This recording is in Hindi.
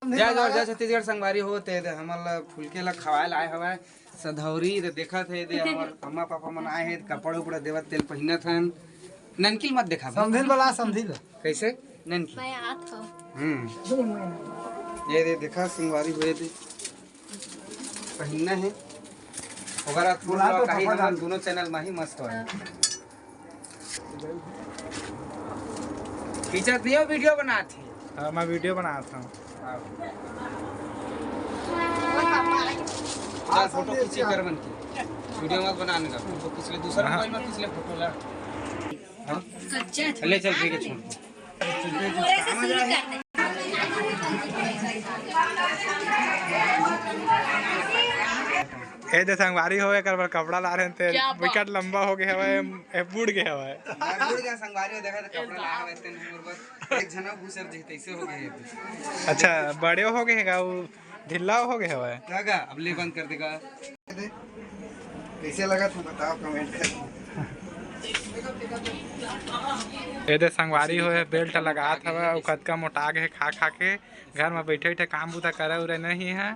जय जोर जय छत्तीसगढ़ संगवारी होते हमल फुलके ला खवाए लाए हवे सधौरी रे देखत है दे हमर अम्मा पापा मन आए हैं कपड़ा उपड़ा देवत तेल पहिनत हन ननकिल मत देखा समझिल वाला समझिल कैसे ननकी मैं आत हो ये दे देखा संगवारी हुए दे पहिनना है ओकरा पूरा कहीं हम दोनों चैनल में ही मस्त है खींचत दियो वीडियो बनाती हां मैं वीडियो बनाता हूं चल फोटो खींचे कर बन की वीडियो मत बनाने का फोटो खींच ले दूसरा मोबाइल में खींच ले फोटो ला हां चल चल ठीक है छोड़ ए दे संगवारी होवे कर कपड़ा ला रहे थे विकेट लंबा हो गया है ए बूढ़ गया है बूढ़ गया संगवारी हो देखा तो कपड़ा ला हवे तेन मोर बस एक जना घुसर जैसे ऐसे हो गए अच्छा बड़े हो गए हैं वो ढिल्ला हो गया है लगा अब ले बंद कर देगा कैसे लगा तू बताओ कमेंट कर ए दे संगवारी होए बेल्ट लगा था कतका मोटा गए खा खा के घर में बैठे बैठे काम बुता करे उरे नहीं है